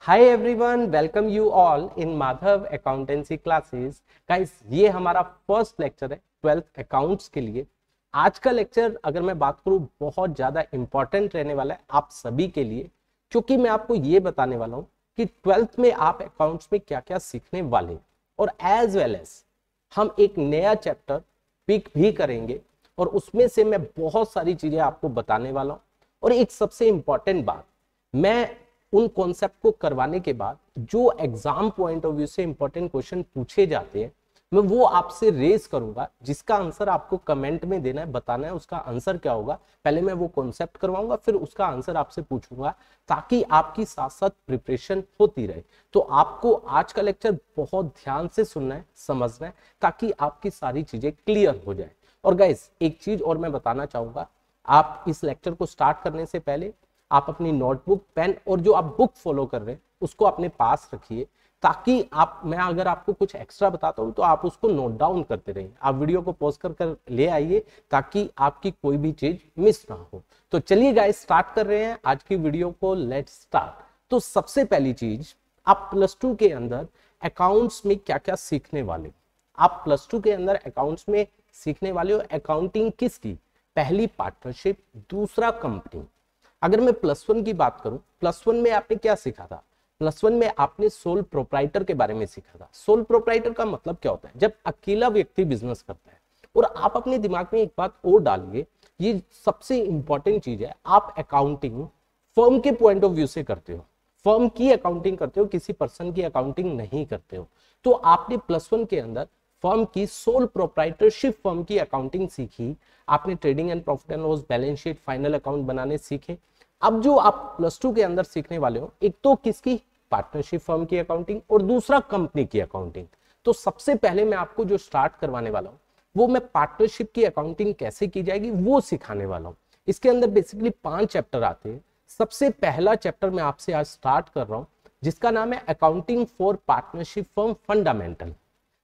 Hi everyone, welcome you all in Madhav accountancy classes. Guys, ये हमारा first lecture है 12th accounts के लिए। आज का लेक्चर अगर मैं बात करूं बहुत ज्यादा इंपॉर्टेंट रहने वाला है आप सभी के लिए, क्योंकि मैं आपको ये बताने वाला हूं कि 12th में आप अकाउंट्स में क्या क्या सीखने वाले हैं, और एज वेल एज हम एक नया चैप्टर पिक भी करेंगे और उसमें से मैं बहुत सारी चीजें आपको बताने वाला हूं। और एक सबसे इंपॉर्टेंट बात, मैं उन कॉन्सेप्ट को करवाने के बाद जो एग्जाम पॉइंट ऑफ व्यू से इंपॉर्टेंट क्वेश्चन पूछे जाते हैं मैं वो आपसे रेज करूंगा, जिसका आंसर आपको कमेंट में देना है, बताना है उसका आंसर क्या होगा। पहले मैं वो कॉन्सेप्ट करवाऊंगा, फिर उसका आंसर आपसे पूछूंगा, ताकि आपकी साथ साथ प्रिपरेशन होती रहे। तो आपको आज का लेक्चर बहुत ध्यान से सुनना है, समझना है, ताकि आपकी सारी चीजें क्लियर हो जाए। और गाइस, एक चीज और मैं बताना चाहूंगा, आप इस लेक्चर को स्टार्ट करने से पहले आप अपनी नोटबुक, पेन और जो आप बुक फॉलो कर रहे हैं उसको अपने पास रखिए, ताकि मैं अगर आपको कुछ एक्स्ट्रा बताता हूं तो आप उसको नोट डाउन करते रहिए। आप वीडियो को पॉज कर ले आइए, ताकि आपकी कोई भी चीज मिस ना हो। तो चलिए गाइस, स्टार्ट कर रहे हैं आज की वीडियो को। Let's start. तो सबसे पहली चीज, आप +2 के अंदर अकाउंट्स में क्या क्या सीखने वाले। आप +2 के अंदर अकाउंट्स में सीखने वाले हो अकाउंटिंग किसकी? पहली पार्टनरशिप, दूसरा कंपनी। अगर मैं +1 की बात करूं, +1 में आपने क्या सीखा था? +1 में आपने सोल प्रोप्राइटर के बारे में सीखा था। सोल प्रोप्राइटर का मतलब क्या होता है? जब अकेला व्यक्ति बिजनेस करता है। और आप अपने दिमाग में एक बात और डालिए, ये सबसे इंपॉर्टेंट चीज है, आप अकाउंटिंग फर्म के पॉइंट ऑफ व्यू से करते हो, फर्म की अकाउंटिंग करते हो, किसी पर्सन की अकाउंटिंग नहीं करते हो। तो आपने +1 के अंदर फर्म की सोल प्रोप्राइटरशिप फर्म की अकाउंटिंग सीखी, आपने trading and profit and loss, balance sheet, final account बनाने सीखे। अब जो आप +2 के अंदर सीखने वाले हो, एक तो किसकी? पार्टनरशिप फर्म की अकाउंटिंग, और दूसरा कंपनी की अकाउंटिंग। तो सबसे पहले मैं आपको जो स्टार्ट करवाने वाला हूं वो मैं पार्टनरशिप की अकाउंटिंग कैसे की जाएगी वो सिखाने वाला हूं। इसके अंदर बेसिकली 5 चैप्टर आते हैं। सबसे पहला चैप्टर मैं आपसे आज स्टार्ट कर रहा हूं, जिसका नाम है accounting for partnership firm fundamental.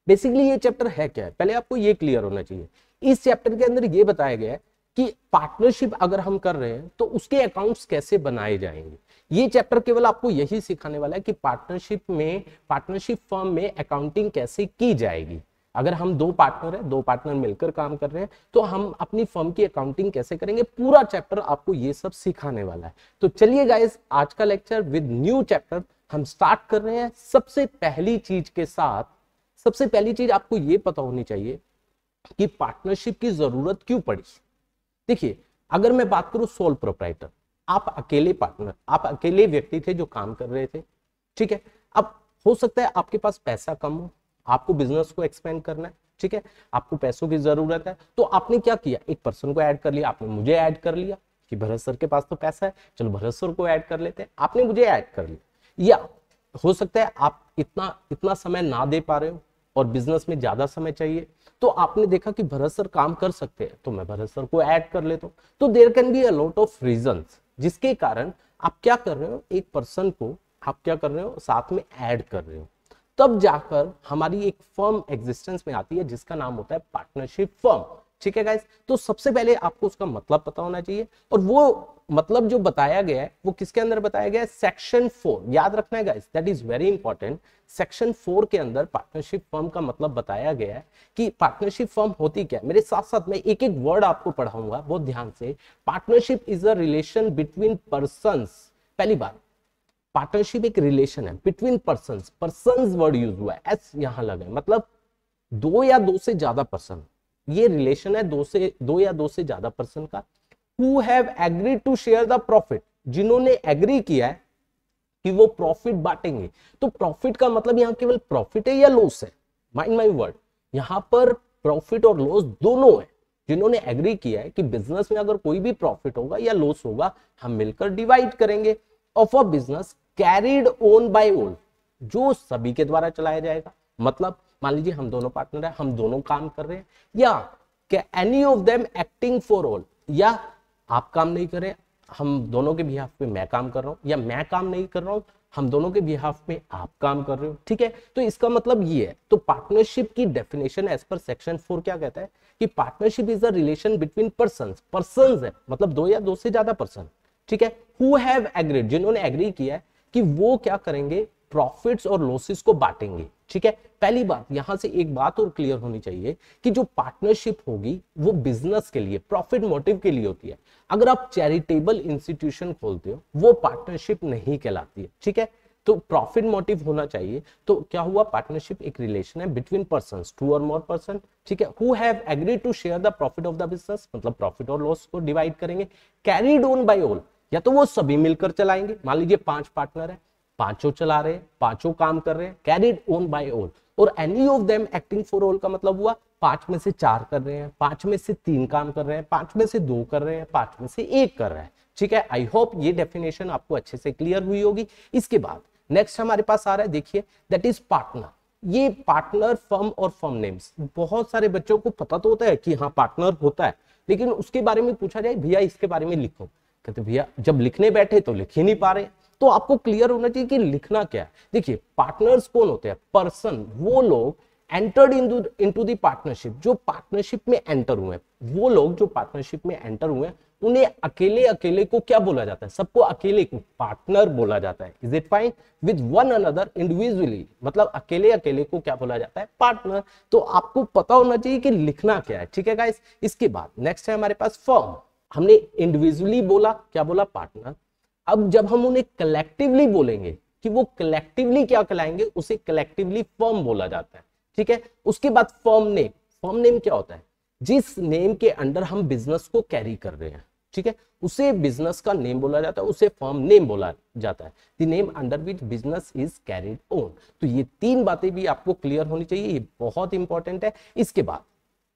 Basically ये चैप्टर है क्या है, पहले आपको ये क्लियर होना चाहिए। इस चैप्टर के अंदर ये बताया गया है कि पार्टनरशिप अगर हम कर रहे हैं तो उसके अकाउंट्स कैसे बनाए जाएंगे। ये चैप्टर केवल आपको यही सिखाने वाला है कि पार्टनरशिप फर्म में अकाउंटिंग कैसे की जाएगी। अगर हम 2 पार्टनर हैं, 2 पार्टनर मिलकर काम कर रहे हैं, तो हम अपनी फर्म की अकाउंटिंग कैसे करेंगे, पूरा चैप्टर आपको ये सब सिखाने वाला है। तो चलिए गाइस, आज का लेक्चर विद न्यू चैप्टर हम स्टार्ट कर रहे हैं। सबसे पहली चीज के साथ, सबसे पहली चीज आपको ये पता होनी चाहिए कि पार्टनरशिप की जरूरत क्यों पड़ी। देखिए, अगर मैं बात करूं सोल प्रोप्राइटर, आप अकेले पार्टनर, आप अकेले व्यक्ति थे जो काम कर रहे थे, ठीक है। अब हो सकता है आपके पास पैसा कम हो, आपको बिजनेस को एक्सपेंड करना है, ठीक है, आपको पैसों की जरूरत है, तो आपने क्या किया? एक पर्सन को ऐड कर लिया। आपने मुझे ऐड कर लिया कि भरत सर के पास तो पैसा है, चलो भरत सर को ऐड कर लेते हैं, आपने मुझे ऐड कर लिया। या हो सकता है आप इतना समय ना दे पा रहे हो और बिजनेस में ज्यादा समय चाहिए, तो आपने देखा कि भरत सर काम कर सकते हैं, तो मैं भरत सर को ऐड कर लेता हूं। तो there can be a lot of reasons, जिसके कारण आप क्या कर रहे हो, एक पर्सन को आप क्या कर रहे हो, साथ में ऐड कर रहे हो। तब जाकर हमारी एक फर्म एग्जिस्टेंस में आती है, जिसका नाम होता है पार्टनरशिप फर्म, ठीक है गाइस। तो सबसे पहले आपको उसका मतलब पता होना चाहिए, और वो मतलब जो बताया गया है वो किसके अंदर बताया गया है? सेक्शन 4, याद रखना है guys, that is very important. Section 4 के अंदर पार्टनरशिप फर्म का मतलब बताया गया है कि पार्टनरशिप फर्म होती क्या है। मेरे साथ साथ मैं एक एक वर्ड आपको पढ़ाऊंगा बहुत ध्यान से। Partnership is a relation between persons. पहली बात, पार्टनरशिप एक रिलेशन है between persons. Persons word use हुआ है, एस यहां लगा है, मतलब 2 या 2 से ज्यादा पर्सन। ये रिलेशन है 2 या 2 से ज्यादा पर्सन का। Who have agreed to share the profit, जिन्होंने एग्री किया है कि वो प्रॉफिट बांटेंगे। तो प्रॉफिट का मतलब यहां केवल प्रॉफिट है या लॉस है? माइंड माय वर्ड, यहां पर प्रॉफिट और लॉस दोनों है। जिन्होंने एग्री किया है कि बिजनेस में अगर कोई भी प्रॉफिट होगा या लॉस होगा, हम मिलकर डिवाइड करेंगे। Of a business carried on by all, जो सभी के द्वारा चलाया जाएगा। मतलब मान लीजिए हम दोनों पार्टनर हैं, हम दोनों काम कर रहे हैं, या any of them acting for all, या आप काम नहीं कर रहे, हम दोनों के बिहाफ पे मैं काम कर रहा हूं, या मैं काम नहीं कर रहा हूं, हम दोनों के बिहाफ में आप काम कर रहे हो, ठीक है। तो इसका मतलब ये है। तो पार्टनरशिप की डेफिनेशन एज पर सेक्शन 4 क्या कहता है कि partnership is a relation between persons. Persons है मतलब 2 या 2 से ज्यादा पर्सन, ठीक है। हु हैव एग्रीड, जिन्होंने एग्री किया है कि वो क्या करेंगे, प्रॉफिट्स और लॉसेस को बांटेंगे। ठीक है, पहली बात यहां से एक बात और क्लियर होनी चाहिए कि जो पार्टनरशिप होगी वो बिजनेस के लिए, प्रॉफिट मोटिव के लिए होती है। अगर आप चैरिटेबल इंस्टीट्यूशन खोलते हो वो पार्टनरशिप नहीं कहलाती है। ठीक है, तो प्रॉफिट मोटिव होना चाहिए। तो क्या हुआ, पार्टनरशिप एक रिलेशन है बिटवीन पर्संस, टू और मोर पर्सन। ठीक है, who have agreed to share the profit of the business, मतलब प्रॉफिट और लॉस को डिवाइड करेंगे। कैरीड ऑन बाय ऑल, या तो वो सभी मिलकर चलाएंगे, मान लीजिए 5 पार्टनर है, पांचों चला रहे हैं, पांचों काम कर रहे हैं, कैरीड ऑन बाय ऑल। और any of them acting for all का मतलब हुआ 5 में से 4 कर रहे हैं, 5 में से 3 काम कर रहे हैं, 5 में से 2 कर रहे हैं, 5 में से 1 कर रहे हैं। ठीक है, आई होप ये डेफिनेशन आपको अच्छे से क्लियर हुई होगी। इसके बाद नेक्स्ट हमारे पास आ रहा है, देखिए दैट इज पार्टनर। ये पार्टनर फर्म और फर्म नेम्स, बहुत सारे बच्चों को पता तो होता है कि हाँ पार्टनर होता है, लेकिन उसके बारे में पूछा जाए भैया इसके बारे में लिखो, कहते भैया जब लिखने बैठे तो लिख ही नहीं पा रहे। तो आपको क्लियर होना चाहिए कि लिखना क्या है। देखिए पार्टनर्स कौन होते हैं, पर्सन, वो लोग एंटर्ड इनटू द पार्टनरशिप, जो पार्टनरशिप में एंटर हुए हैं। वो लोग जो पार्टनरशिप में एंटर हुए हैं उन्हें अकेले अकेले को क्या बोला जाता है, सबको अकेले को पार्टनर बोला जाता है। Is it fine, with one another individually, मतलब अकेले अकेले को क्या बोला जाता है, पार्टनर। तो आपको पता होना चाहिए कि लिखना क्या है। ठीक है गाइस, इसके बाद नेक्स्ट है हमारे पास फर्म। हमने इंडिविजुअली बोला, क्या बोला, पार्टनर। अब जब हम उन्हें कलेक्टिवली बोलेंगे कि वो कलेक्टिवली क्या कहलाएंगे, उसे कलेक्टिवली फर्म बोला जाता है। ठीक है, उसके बाद फर्म नेम। फर्म नेम क्या होता है, जिस नेम के अंडर हम बिजनेस को कैरी कर रहे हैं, ठीक है, उसे बिजनेस का नेम बोला जाता है, उसे फर्म नेम बोला जाता है। The name under which business is carried on. तो ये 3 बातें भी आपको क्लियर होनी चाहिए, ये बहुत इंपॉर्टेंट है। इसके बाद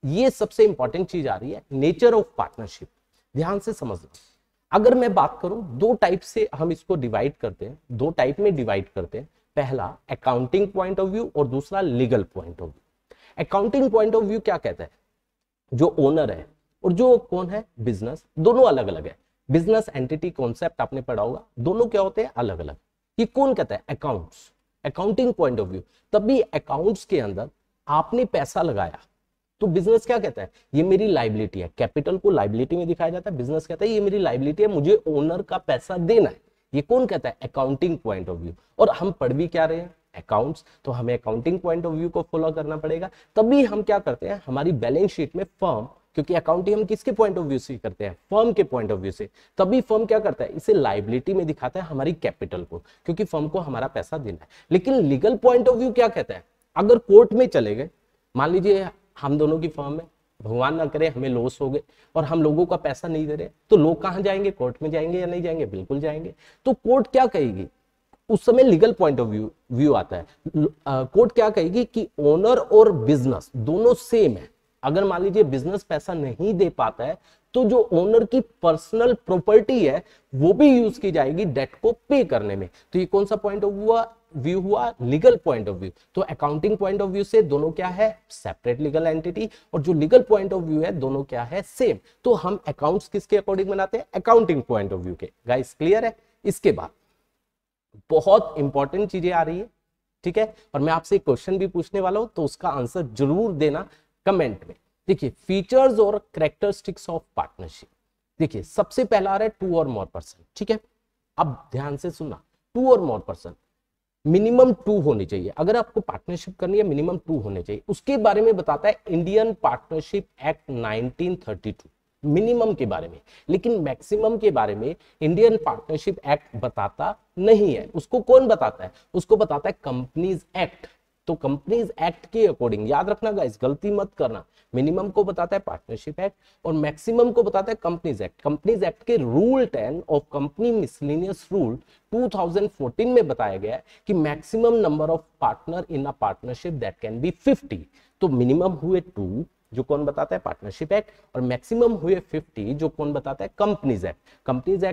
ये सबसे इंपॉर्टेंट चीज आ रही है, नेचर ऑफ पार्टनरशिप। ध्यान से समझना, अगर मैं बात करूं 2 टाइप से हम इसको डिवाइड करते हैं, 2 टाइप में डिवाइड करते हैं। पहला अकाउंटिंग पॉइंट ऑफ व्यू और दूसरा legal point of view. Accounting point of view क्या कहता है, जो ओनर है और जो कौन है, बिजनेस, दोनों अलग अलग है। बिजनेस एंटिटी कॉन्सेप्ट आपने पढ़ा होगा, दोनों क्या होते हैं, अलग अलग। ये कौन कहता है, accounts. Accounting point of view, तभी अकाउंट्स के अंदर आपने पैसा लगाया तो बिजनेस क्या कहता है, ये मेरी लाइबिलिटी है। कैपिटल को लाइबिलिटी में दिखाया जाता है, बिजनेस कहता है ये मेरी लाइबिलिटी है, मुझे ओनर का पैसा देना है। ये कौन कहता है, अकाउंटिंग पॉइंट ऑफ व्यू। और हम पढ़ भी क्या रहे हैं, अकाउंट्स, तो हमें अकाउंटिंग पॉइंट ऑफ व्यू को फॉलो करना पड़ेगा। तभी हम क्या करते हैं, हमारी बैलेंस शीट में फर्म, क्योंकि अकाउंटिंग हम किसके पॉइंट ऑफ व्यू से करते हैं, फर्म के पॉइंट ऑफ व्यू से, तभी फर्म क्या करता है, इसे लाइबिलिटी में दिखाता है हमारी कैपिटल को, क्योंकि फर्म को हमारा पैसा देना है। लेकिन लीगल पॉइंट ऑफ व्यू क्या कहता है, अगर कोर्ट में चले गए, मान लीजिए हम दोनों की फर्म है, भगवान ना करे हमें लॉस हो गए और हम लोगों का पैसा नहीं दे रहे, तो लोग कहां जाएंगे, कोर्ट में जाएंगे या नहीं जाएंगे, बिल्कुल जाएंगे। तो कोर्ट क्या कहेगी, उस समय लीगल पॉइंट ऑफ व्यू आता है। कोर्ट क्या कहेगी कि ओनर और बिजनेस दोनों सेम है। अगर मान लीजिए बिजनेस पैसा नहीं दे पाता है तो जो ओनर की पर्सनल प्रॉपर्टी है वो भी यूज की जाएगी डेट को पे करने में। तो ये कौन सा पॉइंट ऑफ व्यू हुआ, लीगल पॉइंट ऑफ व्यू। तो अकाउंटिंग पॉइंट ऑफ व्यू से दोनों क्या है, सेपरेट लीगल एंटिटी, और जो लीगल पॉइंट ऑफ व्यू है दोनों क्या है, सेम। तो हम अकाउंट्स किसके अकॉर्डिंग बनाते हैं, अकाउंटिंग पॉइंट ऑफ व्यू के। गाइस क्लियर है। इसके बाद बहुत इंपॉर्टेंट चीजें आ रही है, ठीक है, और मैं आपसे एक क्वेश्चन भी पूछने वाला हूं, तो उसका आंसर जरूर देना कमेंट में। देखिए फीचर्स और कैरेक्टरिस्टिक्स ऑफ पार्टनरशिप। देखिए सबसे पहला आ रहा है 2 और मोर पर्सन, ठीक है। अब ध्यान से सुनना, 2 और मोर पर्सन, मिनिमम 2 होने चाहिए। अगर आपको पार्टनरशिप करनी है मिनिमम 2 होने चाहिए। उसके बारे में बताता है इंडियन पार्टनरशिप एक्ट 1932, मिनिमम के बारे में। लेकिन मैक्सिमम के बारे में इंडियन पार्टनरशिप एक्ट बताता नहीं है। उसको कौन बताता है, उसको बताता है कंपनीज एक्ट। तो कंपनीज एक्ट के अकॉर्डिंग, याद रखना गाइस, गलती मत करना, मिनिमम को बताता है पार्टनरशिप एक्ट और मैक्सिमम को बताता है कंपनीज एक्ट। कंपनीज एक्ट के rule 10 of company miscellaneous rule 2014 में बताया गया है कि maximum number of partner in a partnership that can be 50। तो मिनिमम हुए 2 जो कौन बताता है, पार्टनरशिप एक्ट, और मैक्सिमम हुए 50 जो कौन बताता है, कंपनीज एक्ट। कंपनीज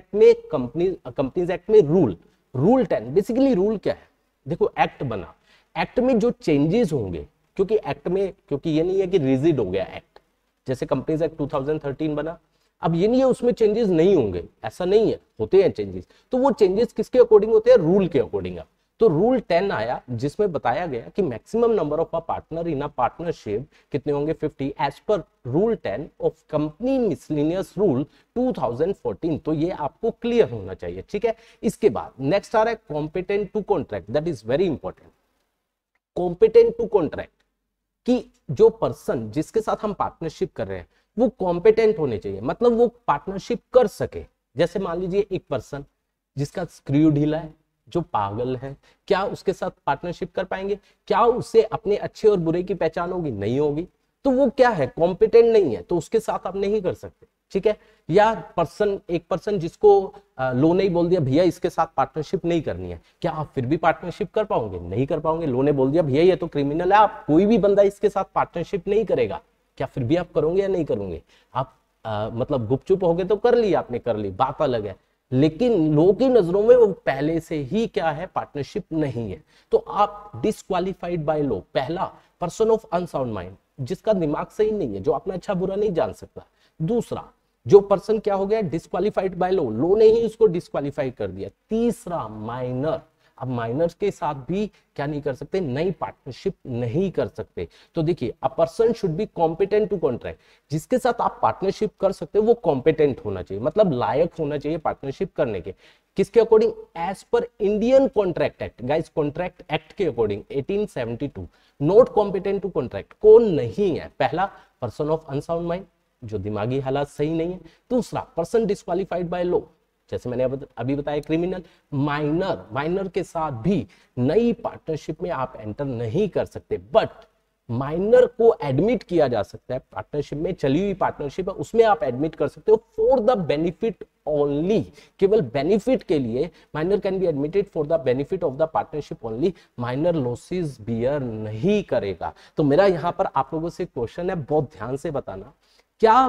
एक्ट में रूल 10, बेसिकली रूल क्या है, देखो एक्ट बना, एक्ट में जो चेंजेस होंगे, क्योंकि एक्ट में, क्योंकि ये नहीं है कि रिजिड हो गया एक्ट, जैसे कंपनीज एक्ट 2013 बना, अब ये नहीं है उसमें चेंजेस नहीं होंगे, ऐसा नहीं है, होते हैं चेंजेस। तो वो चेंजेस किसके अकॉर्डिंग होते हैं, रूल के अकॉर्डिंग। तो रूल 10 आया जिसमें बताया गया कि maximum number of a partner in a partnership कितने होंगे 50 as per rule 10 of company miscellaneous rule 2014। तो ये आपको क्लियर होना चाहिए, ठीक है। इसके बाद नेक्स्ट आ रहा है competent to contract, that is very important. Competent to contract कि जो पर्सन जिसके साथ हम पार्टनरशिप कर रहे हैं वो कॉम्पिटेंट होने चाहिए, मतलब वो पार्टनरशिप कर सके। जैसे मान लीजिए एक पर्सन जिसका स्क्रू ढीला है, जो पागल है, क्या उसके साथ पार्टनरशिप कर पाएंगे? क्या उससे अपने अच्छे और बुरे की पहचान होगी? नहीं होगी। तो वो क्या है, कॉम्पिटेंट नहीं है, तो उसके साथ आप नहीं कर सकते, ठीक है। या एक पर्सन जिसको लो ने बोल दिया भैया इसके साथ पार्टनरशिप नहीं करनी है, क्या आप फिर भी पार्टनरशिप कर पाओगे? नहीं कर पाओगे। लो ने बोल दिया भैया ये तो क्रिमिनल है, आप कोई भी बंदा इसके साथ पार्टनरशिप नहीं करेगा, क्या फिर भी आप करोगे या नहीं करोगे? आप मतलब गुपचुप हो गए तो कर ली, आपने कर ली, बात अलग है, लेकिन लोगों की नजरों में वो पहले से ही क्या है, पार्टनरशिप नहीं है, तो आप डिस्क्वालिफाइड बाय लॉ। पहला, पर्सन ऑफ अनसाउंड माइंड, जिसका दिमाग सही नहीं है, जो अपना अच्छा बुरा नहीं जान सकता। दूसरा, जो पर्सन क्या हो गया, डिस्क्वालिफाइड बाय लॉ, लॉ ने ही उसको डिस्क्वालिफाई कर दिया। तीसरा, माइनर, अब माइनर्स के साथ भी क्या नहीं कर सकते, नई पार्टनरशिप नहीं कर सकते। तो देखिए, a person should be competent to contract, जिसके साथ आप पार्टनरशिप कर सकते हो वो कॉम्पिटेंट होना चाहिए, मतलब लायक होना चाहिए पार्टनरशिप करने के। किसके अकॉर्डिंग? एज पर Indian contract act, guys contract act के according 1872। Not competent to contract कौन नहीं है? पहला, पर्सन ऑफ अनसाउंड माइंड, जो दिमागी हालात सही नहीं है। दूसरा, पर्सन डिस्क्वालिफाइड बाय लॉ, जैसे मैंने अभी बताया क्रिमिनल। माइनर के साथ भी नई पार्टनरशिप में आप एंटर नहीं कर सकते, बट माइनर को एडमिट किया जा सकता है पार्टनरशिप में, चली हुई पार्टनरशिप है उसमें आप एडमिट कर सकते हो फॉर द बेनिफिट ओनली, केवल बेनिफिट के लिए minor can be admitted for the benefit of the partnership only. Minor losses bear नहीं करेगा। तो मेरा यहां पर आप लोगों से क्वेश्चन है, बहुत ध्यान से बताना, क्या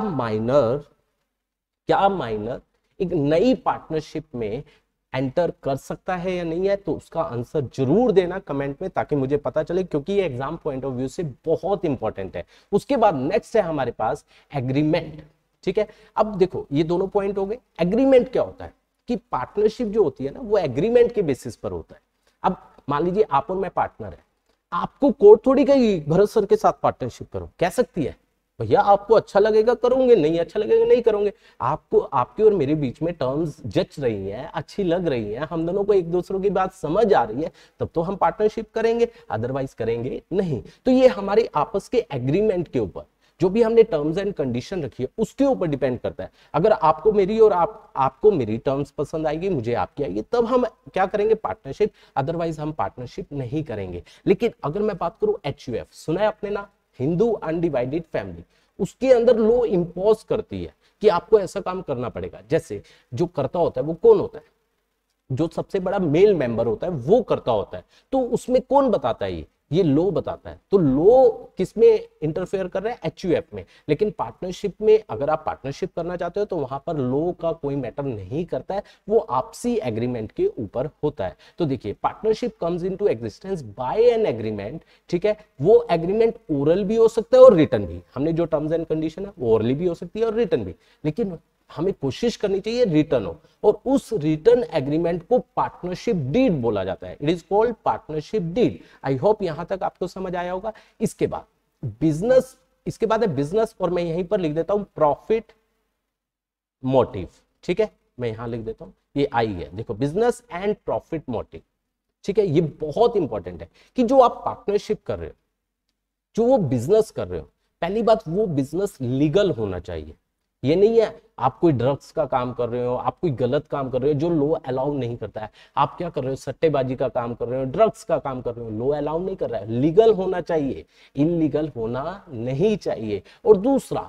माइनर एक नई पार्टनरशिप में एंटर कर सकता है या नहीं है? तो उसका आंसर जरूर देना कमेंट में, ताकि मुझे पता चले, क्योंकि ये एग्जाम पॉइंट ऑफ व्यू से बहुत इंपॉर्टेंट है। उसके बाद नेक्स्ट है हमारे पास एग्रीमेंट, ठीक है। अब देखो, ये दोनों पॉइंट हो गए। एग्रीमेंट क्या होता है कि पार्टनरशिप जो होती है ना, वो एग्रीमेंट के बेसिस पर होता है। अब मान लीजिए आप और मैं पार्टनर है, आपको कोर्ट थोड़ी कहेगी भरत सर के साथ पार्टनरशिप करो, कह सकती है? भैया आपको अच्छा लगेगा करोगे, नहीं अच्छा लगेगा नहीं करोगे। आपको, आपके और मेरे बीच में टर्म्स जच रही हैं, अच्छी लग रही हैं, हम दोनों को एक दूसरे की बात समझ आ रही है, तब तो हम पार्टनरशिप करेंगे, अदरवाइज करेंगे नहीं। तो ये हमारे आपस के एग्रीमेंट के ऊपर, जो भी हमने टर्म्स एंड कंडीशन रखी है उसके ऊपर डिपेंड करता है। अगर आपको मेरी और आपको मेरी टर्म्स पसंद आएगी, मुझे आपकी आएगी, तब हम क्या करेंगे, पार्टनरशिप, अदरवाइज हम पार्टनरशिप नहीं करेंगे। लेकिन अगर मैं बात करूं HUF, सुना है आपने ना, हिंदू अनडिवाइडेड फैमिली, उसके अंदर लॉ इंपोज करती है कि आपको ऐसा काम करना पड़ेगा। जैसे जो करता होता है वो कौन होता है, जो सबसे बड़ा मेल मेंबर होता है वो करता होता है। तो उसमें कौन बताता है, ये लॉ बताता है। तो लॉ किसमें इंटरफेयर कर रहा है, HUF में। लेकिन पार्टनरशिप में अगर आप पार्टनरशिप करना चाहते हो तो वहां पर लॉ का कोई मैटर नहीं करता है, वो आपसी एग्रीमेंट के ऊपर होता है। तो देखिए, partnership comes into existence by an agreement, ठीक है। वो एग्रीमेंट ओरल भी हो सकता है और रिटन भी। हमने जो टर्म्स एंड कंडीशन है वो ओरली भी हो सकती है और रिटन भी, लेकिन हमें कोशिश करनी चाहिए रिटर्न हो, और उस रिटर्न एग्रीमेंट को पार्टनरशिप डीड बोला जाता है। It is called partnership deed. I hope यहां तक आपको समझ आया होगा। इसके बाद बिजनेस, इसके बाद है बिजनेस, और मैं यहीं पर लिख देता हूं प्रॉफिट मोटिव, ठीक है। मैं यहां लिख देता हूं, ये आई है, देखो, बिजनेस एंड प्रॉफिट मोटिव, ठीक है। ये बहुत इंपॉर्टेंट है कि जो आप पार्टनरशिप कर रहे हो, जो वो बिजनेस कर रहे हो, पहली बात वो बिजनेस लीगल होना चाहिए। ये नहीं है आप कोई ड्रग्स का काम कर रहे हो, आप कोई गलत काम कर रहे हो जो लॉ अलाउ नहीं करता है। आप क्या कर रहे हो, सट्टेबाजी का काम कर रहे हो, ड्रग्स का काम कर रहे हो, लॉ अलाउ नहीं कर रहा है। लीगल होना चाहिए, इनलीगल होना नहीं चाहिए। और दूसरा,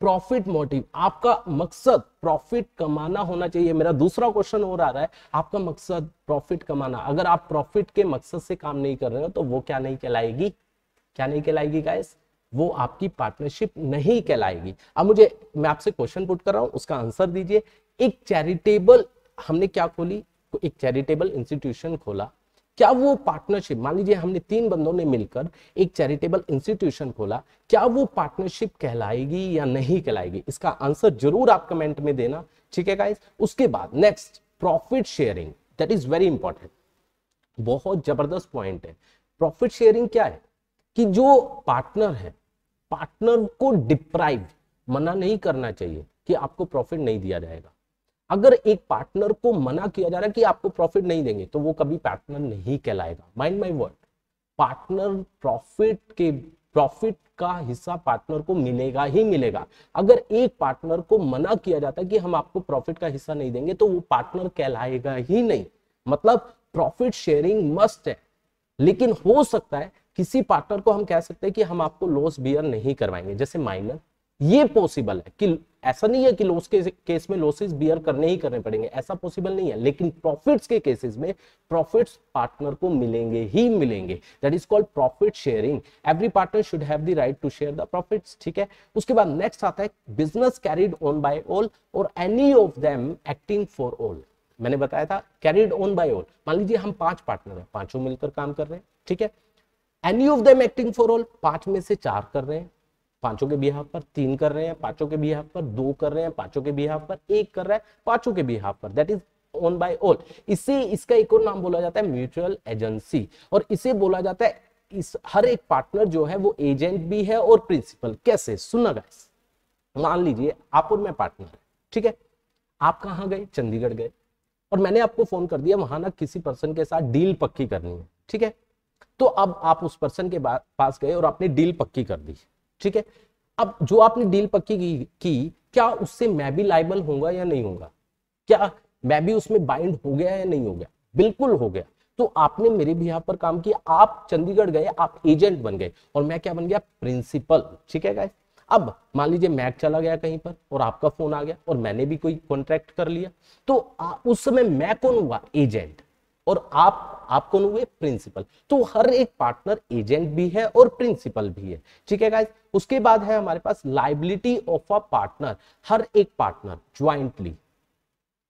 प्रॉफिट मोटिव, आपका मकसद प्रॉफिट कमाना होना चाहिए। मेरा दूसरा क्वेश्चन और आ रहा है, आपका मकसद प्रॉफिट कमाना। अगर आप प्रॉफिट के मकसद से काम नहीं कर रहे हो तो वो क्या नहीं कहलाएगी, क्या नहीं कहलाएगी गाइस, वो आपकी पार्टनरशिप नहीं कहलाएगी। अब मैं आपसे क्वेश्चन पुट कर रहा हूं, उसका आंसर दीजिए। एक चैरिटेबल, हमने क्या खोली, एक चैरिटेबल इंस्टीट्यूशन खोला, क्या वो पार्टनरशिप, मान लीजिए हमने 3 बंदों ने मिलकर एक चैरिटेबल इंस्टीट्यूशन खोला, क्या वो पार्टनरशिप कहलाएगी या नहीं कहलाएगी? इसका आंसर जरूर आप कमेंट में देना, ठीक है गाइस। उसके बाद next, profit sharing, that is very important. बहुत जबरदस्त पॉइंट है। प्रॉफिट शेयरिंग क्या है कि जो पार्टनर है, पार्टनर को डिप्राइव, मना नहीं करना चाहिए कि आपको प्रॉफिट नहीं दिया जाएगा। अगर एक पार्टनर को मना किया जा रहा है कि आपको प्रॉफिट नहीं देंगे तो वो कभी पार्टनर नहीं कहलाएगा। Mind my word, partner profit का हिस्सा पार्टनर को मिलेगा ही मिलेगा। अगर एक पार्टनर को मना किया जाता है कि हम आपको प्रॉफिट का हिस्सा नहीं देंगे तो वो पार्टनर कहलाएगा ही नहीं। मतलब प्रॉफिट शेयरिंग मस्ट है, लेकिन हो सकता है किसी पार्टनर को हम कह सकते हैं कि हम आपको लॉस बियर नहीं करवाएंगे, जैसे माइनर। ये पॉसिबल है कि ऐसा नहीं है कि लॉस के केस में लॉसेस बियर करने ही करने पड़ेंगे, ऐसा पॉसिबल नहीं है। लेकिन प्रॉफिट्स के केसेस में प्रॉफिट्स पार्टनर को मिलेंगे ही मिलेंगे। That is called profit sharing. Every partner should have the right to share the profits. ठीक है, उसके बाद नेक्स्ट आता है business carried on by all और any of them acting for all. मैंने बताया था कैरिड ऑन बाय ऑल। मान लीजिए हम 5 पार्टनर हैं, पांचों मिलकर काम कर रहे हैं। ठीक है, any of them acting for all, 5 में से 4 कर रहे हैं पांचों के बिहाफ पर, 3 कर रहे हैं पांचों के बिहाफ पर, 2 कर रहे हैं पांचों के बिहाफ पर, 1 कर रहा है पांचों के बिहाफ पर। That is own by all. इसे इसका एक और नाम बोला जाता है म्यूचुअल एजेंसी, और इसे बोला जाता है इस हर एक पार्टनर जो है वो एजेंट भी है और प्रिंसिपल। कैसे, सुनना गाइस। मान लीजिए आप और मैं पार्टनर है, ठीक है। आप कहां गए, चंडीगढ़ गए, और मैंने आपको फोन कर दिया वहां ना किसी पर्सन के साथ डील पक्की करनी है। ठीक है, तो अब आप उस पर्सन के पास गए और आपने डील पक्की कर दी। ठीक है, अब जो आपने डील पक्की की क्या उससे मैं भी लायबल होऊंगा या नहीं होगा? क्या मैं भी उसमें बाइंड हो गया या नहीं हो गया? बिल्कुल हो गया। तो आपने मेरे भी यहाँ पर काम किया, आप चंडीगढ़ गए, आप एजेंट बन गए और मैं क्या बन गया, प्रिंसिपल। ठीक है गाइस, अब मान लीजिए मैं चला गया कहीं पर और आपका फोन आ गया और मैंने भी कोई कॉन्ट्रैक्ट कर लिया, तो उस समय मैं कौन हुआ, एजेंट, और आप कौन हुए, प्रिंसिपल। तो हर एक पार्टनर एजेंट भी है और प्रिंसिपल भी है। ठीक है गाइस, उसके बाद है हमारे पास लायबिलिटी ऑफ अ पार्टनर। हर एक पार्टनर ज्वाइंटली,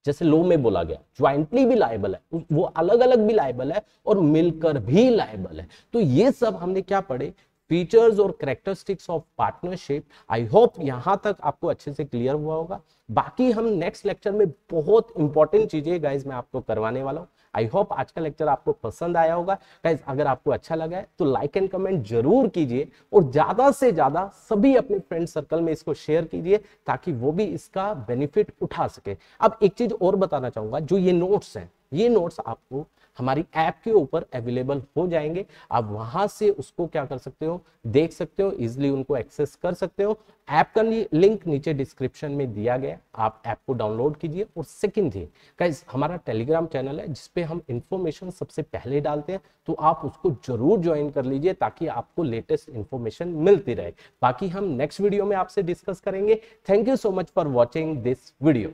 जैसे लो में बोला गया, ज्वाइंटली भी लायबल है, वो अलग अलग भी लायबल है और मिलकर भी लायबल है। तो ये सब हमने क्या पढ़े, फीचर्स और characteristics of partnership. I hope यहां तक आपको अच्छे से क्लियर हुआ होगा। बाकी हम नेक्स्ट लेक्चर में बहुत इंपॉर्टेंट चीजें गाइज मैं आपको करवाने वाला हूं। आई होप आज का लेक्चर आपको पसंद आया होगा। गाइज अगर आपको अच्छा लगा है तो लाइक एंड कमेंट जरूर कीजिए और ज्यादा से ज्यादा सभी अपने फ्रेंड सर्कल में इसको शेयर कीजिए ताकि वो भी इसका बेनिफिट उठा सके। अब एक चीज और बताना चाहूंगा, जो ये नोट्स हैं, ये नोट्स आपको हमारी ऐप के ऊपर अवेलेबल हो जाएंगे। आप वहां से उसको क्या कर सकते हो, देख सकते हो, इजिली उनको एक्सेस कर सकते हो। ऐप का लिंक नीचे डिस्क्रिप्शन में दिया गया, आप ऐप को डाउनलोड कीजिए। और सेकंड थिंग गाइस, हमारा टेलीग्राम चैनल है जिसपे हम इंफॉर्मेशन सबसे पहले डालते हैं, तो आप उसको जरूर ज्वाइन कर लीजिए ताकि आपको लेटेस्ट इंफॉर्मेशन मिलती रहे। बाकी हम नेक्स्ट वीडियो में आपसे डिस्कस करेंगे। Thank you so much for watching this video.